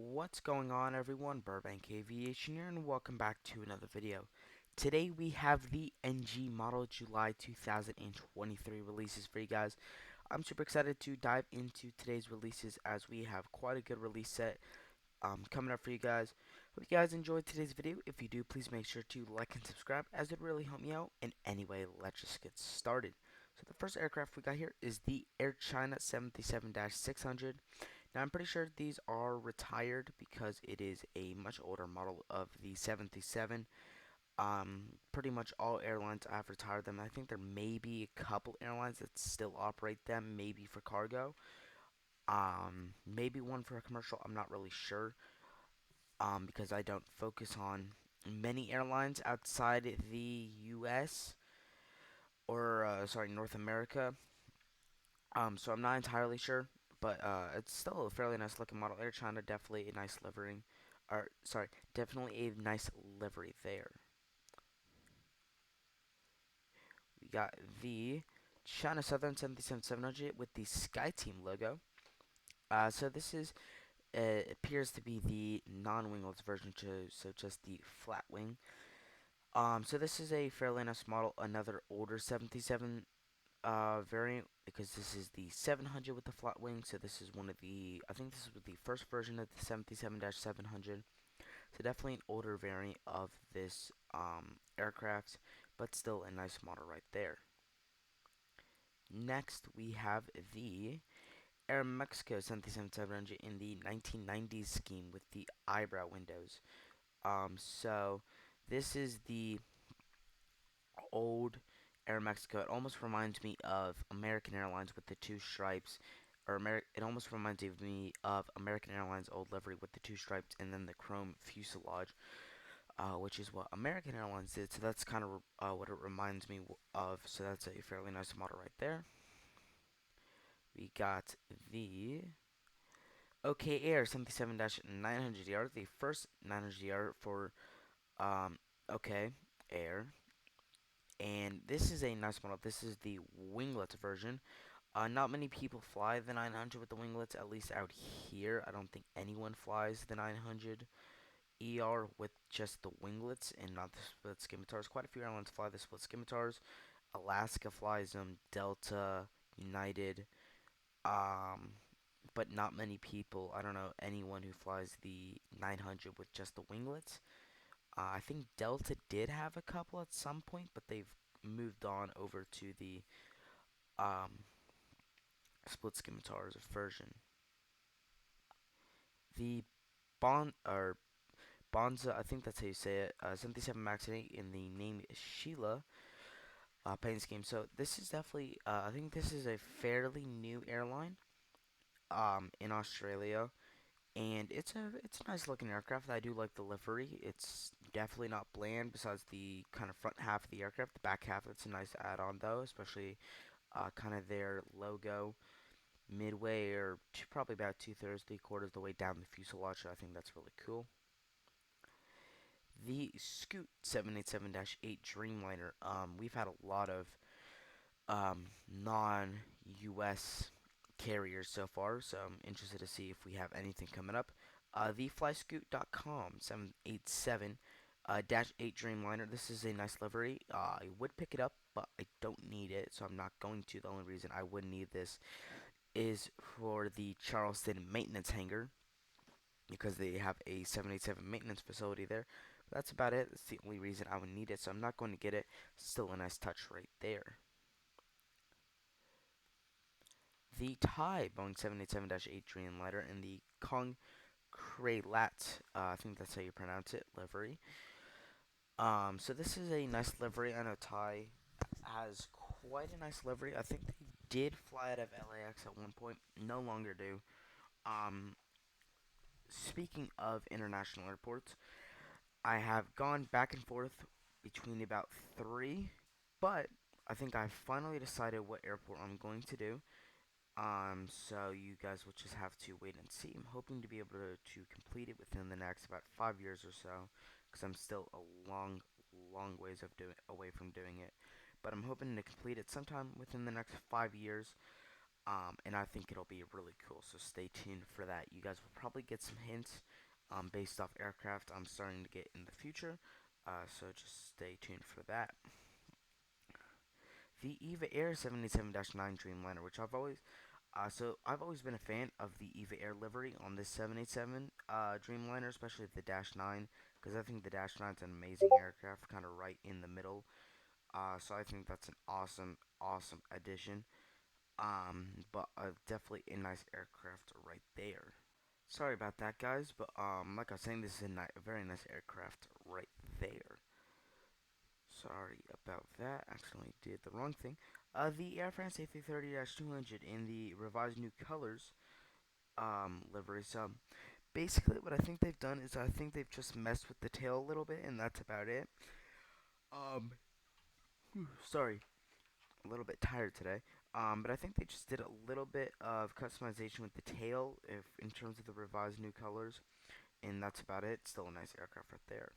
What's going on, everyone? Burbank Aviation here, and welcome back to another video. Today we have the NG model July 2023 releases for you guys. I'm super excited to dive into today's releases as we have quite a good release set coming up for you guys. Hope you guys enjoyed today's video. If you do, please make sure to like and subscribe as it really helped me out. And anyway, let's just get started. So the first aircraft we got here is the Air China 77-600. Now, I'm pretty sure these are retired because it is a much older model of the 77. Pretty much all airlines have retired them. I think there may be a couple airlines that still operate them, maybe for cargo. Maybe one for a commercial. I'm not really sure. Because I don't focus on many airlines outside the U.S. or sorry, North America. So I'm not entirely sure, but it's still a fairly nice looking model. Air China, definitely a nice livery, or sorry, definitely a nice livery there. We got the China Southern 77-700 with the SkyTeam logo. So this is appears to be the non-wingless version, so just the flat wing. So this is a fairly nice model, another older 77 variant, because this is the 700 with the flat wing. So this is one of the, I think this is the first version of the 77-700. So definitely an older variant of this aircraft, but still a nice model right there. Next we have the Air Mexico 77-700 in the 1990s scheme with the eyebrow windows. So this is the old Air Mexico. It almost reminds me of American Airlines with the two stripes, or it almost reminds me of American Airlines old livery with the two stripes and then the chrome fuselage, which is what American Airlines did. So that's kind of what it reminds me of. So that's a fairly nice model right there. We got the OK Air 77-900ER, the first 900ER for OK Air. And this is a nice model. This is the winglets version. Not many people fly the 900 with the winglets, at least out here. I don't think anyone flies the 900 ER with just the winglets and not the split scimitars. Quite a few airlines fly the split scimitars. Alaska flies them, Delta, United, um, but not many people. I don't know anyone who flies the 900 with just the winglets. I think Delta did have a couple at some point, but they've moved on over to the um, split scimitars version. The Bonza, I think that's how you say it, 77 Max 8 in the name Sheila paint scheme. So this is definitely, I think this is a fairly new airline in Australia, and it's a nice looking aircraft. I do like the livery. It's definitely not bland. Besides the kind of front half of the aircraft, the back half it's a nice add-on though, especially kind of their logo midway or probably about 2/3, 3/4 of the way down the fuselage. So I think that's really cool. The Scoot 787-8 Dreamliner. We've had a lot of non-U.S. carriers so far, so I'm interested to see if we have anything coming up. The flyscoot.com 787 dash 8 Dreamliner. This is a nice livery. I would pick it up, but I don't need it, so I'm not going to. The only reason I would need this is for the Charleston maintenance hangar because they have a 787 maintenance facility there. But that's about it. That's the only reason I would need it, so I'm not going to get it. Still a nice touch right there. The Thai Boeing 787-8 Dreamliner and the Kong Crelat, I think that's how you pronounce it, livery. So this is a nice livery. I know Thai has quite a nice livery. I think they did fly out of LAX at one point, no longer do. Um, Speaking of international airports, I have gone back and forth between about three, but I think I finally decided what airport I'm going to do. So you guys will just have to wait and see. I'm hoping to be able to complete it within the next about 5 years or so, because I'm still a long ways of away from doing it. But I'm hoping to complete it sometime within the next 5 years. And I think it'll be really cool. So stay tuned for that. You guys will probably get some hints based off aircraft I'm starting to get in the future. So just stay tuned for that. The EVA Air 787-9 Dreamliner, which I've always been a fan of the EVA Air livery on this 787 Dreamliner, especially the Dash 9, because I think the Dash 9 is an amazing aircraft, kind of right in the middle. So I think that's an awesome addition. But definitely a nice aircraft right there. Sorry about that, guys, but like I was saying, this is a very nice aircraft right there. Sorry about that. Accidentally did the wrong thing. The Air France A330-200 in the revised new colors livery. So basically, what I think they've done is I think they've just messed with the tail a little bit, and that's about it. Um, sorry, a little bit tired today. But I think they just did a little bit of customization with the tail, if in terms of the revised new colors, and that's about it. Still a nice aircraft right there.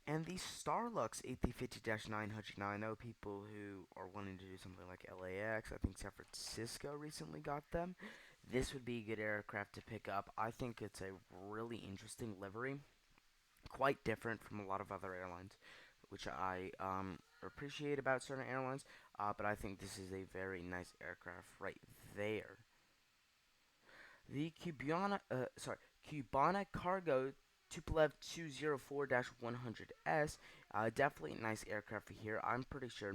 And the Starlux A350-900. Now I know people who are wanting to do something like LAX. I think San Francisco recently got them. This would be a good aircraft to pick up. I think it's a really interesting livery, quite different from a lot of other airlines, which I appreciate about certain airlines. But I think this is a very nice aircraft right there. The Cubana Cargo Tupolev 204-100S, definitely a nice aircraft here. I'm pretty sure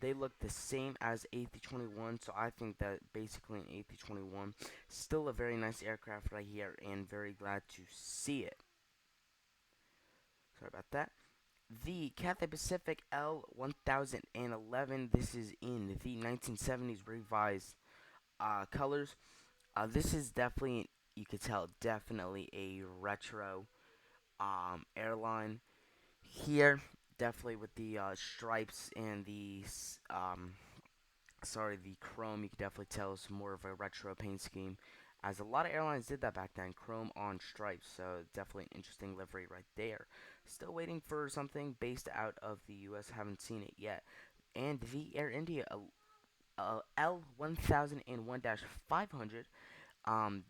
they look the same as A321, so I think that basically an A321, still a very nice aircraft right here, and very glad to see it. Sorry about that. The Cathay Pacific L1011, this is in the 1970s revised colors. This is definitely, you could tell, definitely a retro airline here. Definitely with the stripes and the chrome. You can definitely tell it's more of a retro paint scheme, as a lot of airlines did that back then, chrome on stripes. So definitely an interesting livery right there. Still waiting for something based out of the U.S. Haven't seen it yet. And the Air India L1001-500.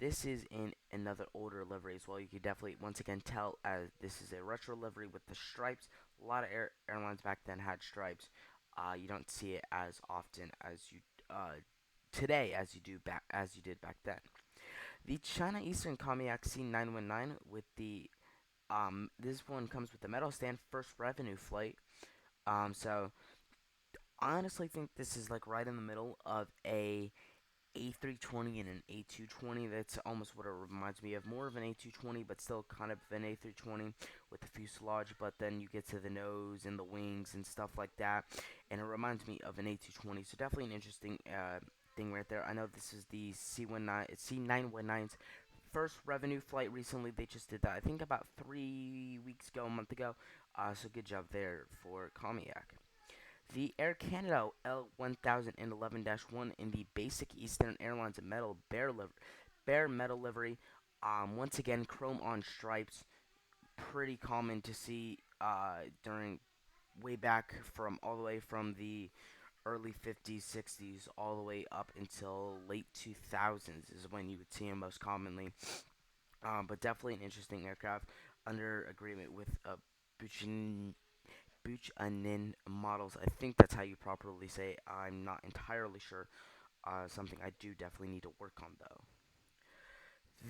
This is in another older livery as well. You can definitely, once again, tell as this is a retro livery with the stripes. A lot of airlines back then had stripes. You don't see it as often as you today as you did back then. The China Eastern Comiac C919 with the this one comes with the metal stand, first revenue flight. So I honestly think this is like right in the middle of A320 and an A220. That's almost what it reminds me of. More of an A220, but still kind of an A320 with the fuselage. But then you get to the nose and the wings and stuff like that, and it reminds me of an A220. So definitely an interesting thing right there. I know this is the C919's first revenue flight recently. They just did that, I think, about 3 weeks ago, a month ago. So good job there for Comiac. The Air Canada L1011-1 in the basic Eastern Airlines metal bare metal livery. Once again, chrome on stripes. Pretty common to see during way back from all the way from the early 50s, 60s, all the way up until late 2000s is when you would see them most commonly. But definitely an interesting aircraft under agreement with Buchan Buchanan models. I think that's how you properly say it. I'm not entirely sure. Something I do definitely need to work on though.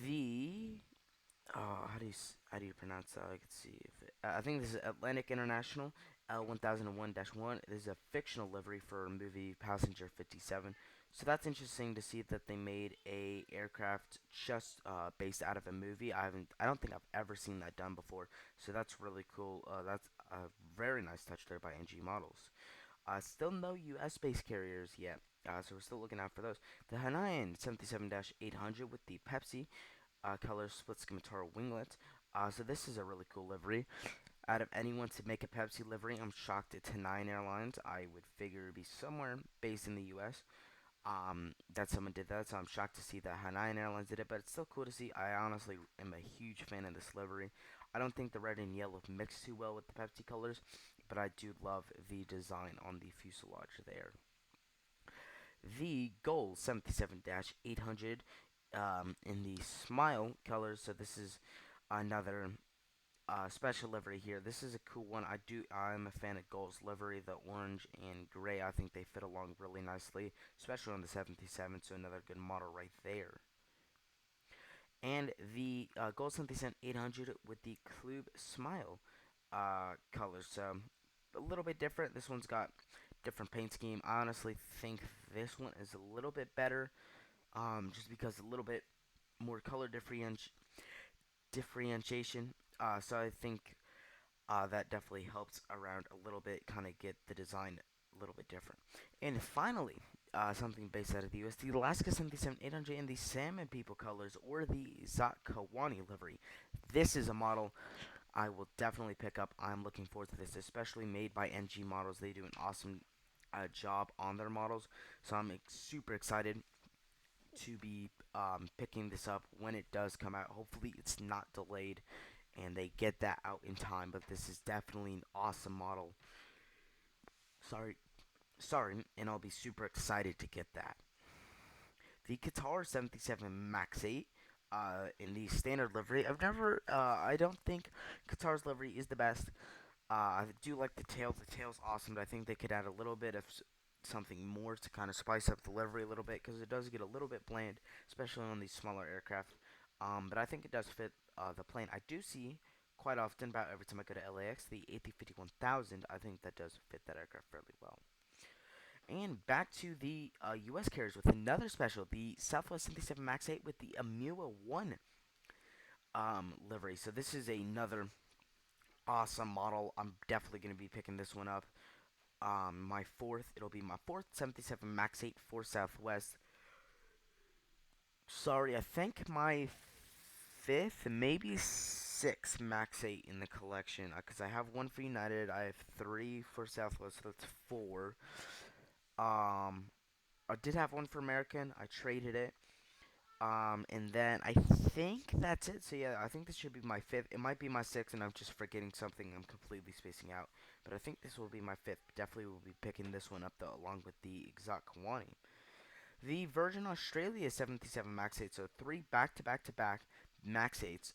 The how do you pronounce that? I can see if I think this is Atlantic International L1001-1. This is a fictional livery for a movie Passenger 57. So that's interesting to see that they made a aircraft just based out of a movie. I don't think I've ever seen that done before. So that's really cool. That's a very nice touch there by NG Models. Still no U.S. based carriers yet. So we're still looking out for those. The Hainan 77-800 with the Pepsi color split scimitar winglet. So this is a really cool livery. Out of anyone to make a Pepsi livery, I'm shocked it's Hainan Airlines. I would figure it'd be somewhere based in the U.S. That someone did that, so I'm shocked to see that Hainan Airlines did it, but it's still cool to see. I honestly am a huge fan of this livery. I don't think the red and yellow mix too well with the Pepsi colors, but I do love the design on the fuselage there. the Gold 77-800 in the Smile colors. So this is another special livery here. This is a cool one. I'm a fan of Gold's livery. The orange and gray, I think they fit along really nicely, especially on the 77. So another good model right there. And the Gold 77-800 with the Clube Smile colors. So a little bit different. This one's got different paint scheme. I honestly think this one is a little bit better, just because a little bit more color differentiation. So I think that definitely helps around a little bit, kind of get the design a little bit different. And finally, something based out of the US, the Alaska 77-800 in the Salmon People colors, or the Zakawani livery. This is a model I will definitely pick up. I'm looking forward to this, especially made by NG Models. They do an awesome job on their models, so I'm super excited to be picking this up when it does come out. Hopefully, it's not delayed and they get that out in time. But this is definitely an awesome model. Sorry, sorry, and I'll be super excited to get that. The Qatar 77 Max 8 in the standard livery. I don't think Qatar's livery is the best. I do like the tail. The tail's awesome, but I think they could add a little bit of something more to kind of spice up the livery a little bit, because it does get a little bit bland, especially on these smaller aircraft. But I think it does fit the plane. I do see quite often, about every time I go to LAX, the A350-1000. I think that does fit that aircraft fairly well. And back to the U.S. carriers with another special, the Southwest 77 Max 8 with the Amua 1 livery. So this is another awesome model. I'm definitely going to be picking this one up. It'll be my fourth 77 Max 8 for Southwest. Sorry, I think my fifth, maybe sixth Max 8 in the collection. Because I have one for United, I have three for Southwest, so that's four. Um, I did have one for American. I traded it. And then I think that's it. So yeah, I think this should be my fifth. It might be my sixth, and I'm just forgetting something. I'm completely spacing out. But I think this will be my fifth. Definitely will be picking this one up though, along with the Exotic Kawani. The Virgin Australia 77 Max 8. So three back-to-back-to-back Max 8s.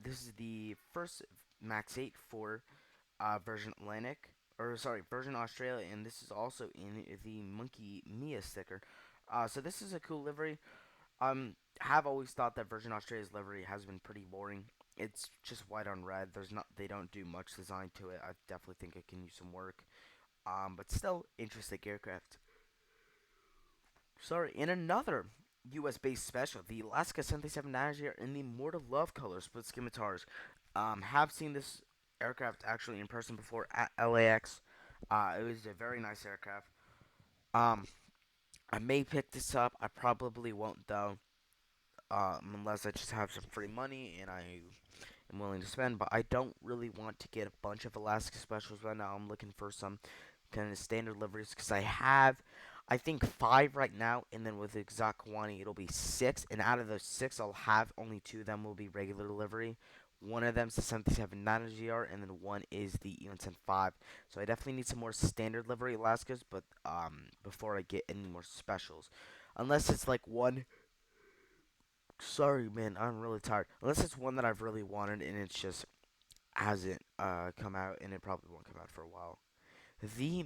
This is the first Max 8 for Virgin Atlantic. Or sorry, Virgin Australia, and this is also in the Monkey Mia sticker. So this is a cool livery. Have always thought that Virgin Australia's livery has been pretty boring. It's just white on red. They don't do much design to it. I definitely think it can use some work. But still interesting aircraft. Sorry, in another U.S. based special, the Alaska 77 Navigator in the Mortal Love color split scimitars. Have seen this aircraft actually in person before at LAX. It was a very nice aircraft. Um, I may pick this up. I probably won't though. Unless I just have some free money and I am willing to spend. But I don't really want to get a bunch of Alaska specials right now. I'm looking for some kind of standard liveries because I think five right now, and then with Exakawani it'll be six. And out of those six, I'll have only two of them will be regular livery. One of them's the 77 9GR, and then one is the EON 5. So I definitely need some more standard livery Alaskas, but before I get any more specials, unless it's like one. Sorry, man, I'm really tired. Unless it's one that I've really wanted and it's just hasn't come out, and it probably won't come out for a while. The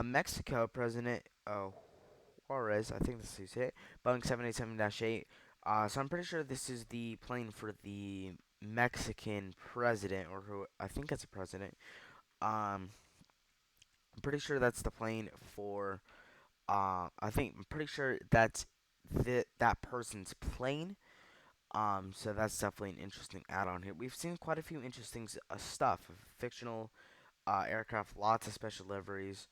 Mexico president Juarez, I think this is it, Boeing 787-8. So I'm pretty sure this is the plane for the Mexican president, or who I think it's a president. I'm pretty sure that's the plane for. I'm pretty sure that's that person's plane. So that's definitely an interesting add-on here. We've seen quite a few interesting stuff, fictional aircraft, lots of special liveries.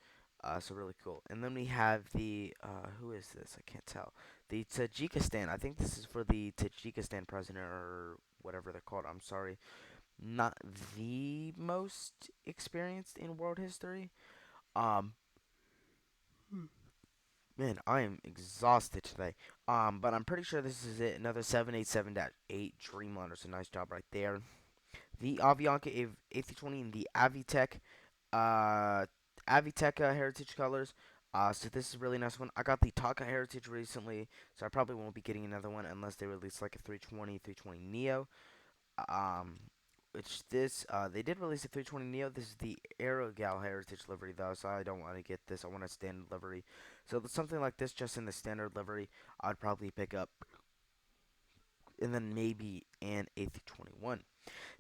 So really cool. And then we have the who is this? I can't tell. The Tajikistan. I think this is for the Tajikistan president or whatever they're called. I'm sorry, not the most experienced in world history. Um, Man, I am exhausted today. But I'm pretty sure this is it. Another 787-8 Dreamliner. So nice job right there. The Avianca A320 in the Avitec, uh, Avitec heritage colors. So this is a really nice one. I got the Taka Heritage recently, so I probably won't be getting another one unless they release like a 320, 320 Neo. Um, which this, they did release a 320 Neo. This is the Aerogal Heritage livery though, so I don't want to get this. I want a standard livery. So something like this, just in the standard livery, I'd probably pick up, and then maybe an A321.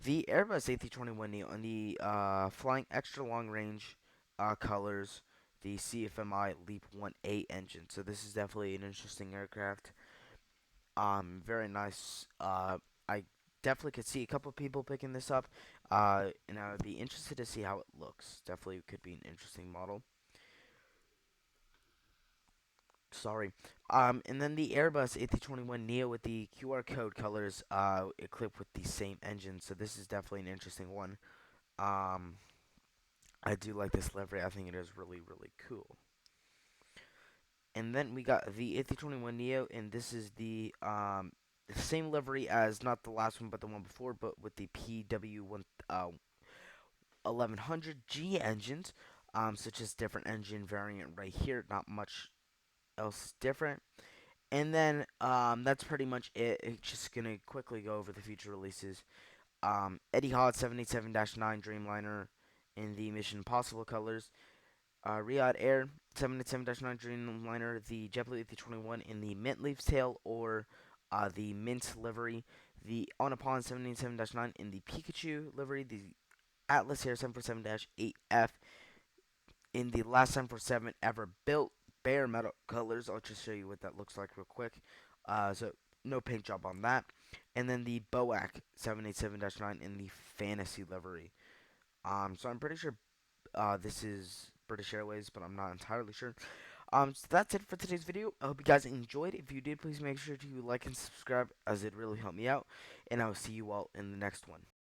The Airbus A321 Neo on the flying extra long range colors, the CFMI Leap 1A engine. So this is definitely an interesting aircraft. Very nice. I definitely could see a couple of people picking this up. And I would be interested to see how it looks. Definitely could be an interesting model. Sorry. And then the Airbus A321 Neo with the QR code colors, equipped with the same engine. So this is definitely an interesting one. Um, I do like this livery. I think it is really, really cool. And then we got the A321 Neo, and this is the same livery as not the last one, but the one before, but with the PW1 1100G engines. So just different engine variant right here. Not much else different. And then that's pretty much it. It's just gonna quickly go over the future releases. Etihad 787-9 Dreamliner in the Mission Impossible colors. Riyadh Air 787-9 Dreamliner, the JetBlue A321 in the Mint Leaf's tail or the Mint livery. The Onapon 787-9 in the Pikachu livery. The Atlas Air 747-8F in the last 747 ever built bare metal colors. I'll just show you what that looks like real quick. So no paint job on that. And then the BOAC 787-9 in the Fantasy livery. So I'm pretty sure this is British Airways, but I'm not entirely sure. So that's it for today's video. I hope you guys enjoyed. If you did, please make sure to like and subscribe, as it really helped me out. And I will see you all in the next one.